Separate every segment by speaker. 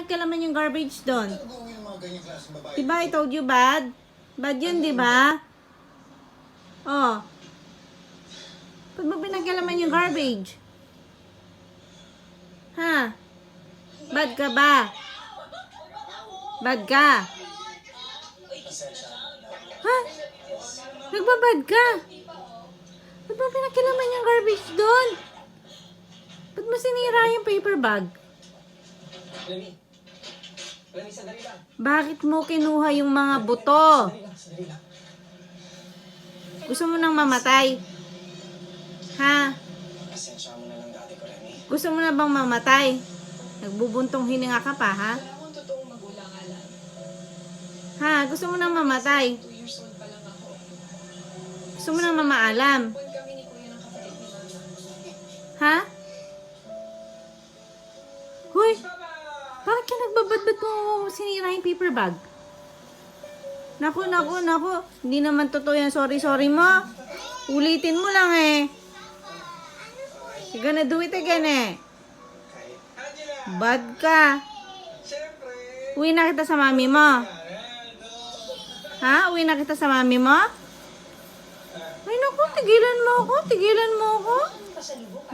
Speaker 1: pinagkalaman yung garbage doon? Diba I told you bad? Bad yun, diba? Oh. Ba't mo pinagkalaman yung garbage? Ha? Bad ka ba? Bad ka? Ha? Nagbabad ka? Ba't mo pinagkalaman yung garbage doon? Ba't mo sinira yung paper bag? Bakit mo kinuha yung mga buto? Gusto mo nang mamatay? Ha? Gusto mo na bang mamatay? Nagbubuntong hininga ka pa, ha? Ha? Gusto mo nang mamatay? Gusto mo nang mamaalam? Ha? Hoy! Bakit ka nagbabadbad mo sinira yung paper bag? Naku. Hindi naman totoo yan. Sorry mo. Ulitin mo lang eh. You're gonna do it again eh. Bad ka. Uwi na kita sa mami mo. Ha? Uwi na kita sa mami mo? Ay naku, tigilan mo ako.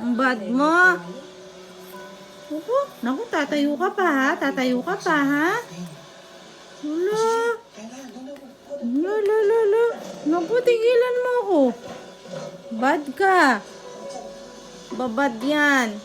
Speaker 1: Ang bad mo. Naku, tatayo ka pa ha? Wala. Naku, tigilan mo ako. Bad ka. Babad yan.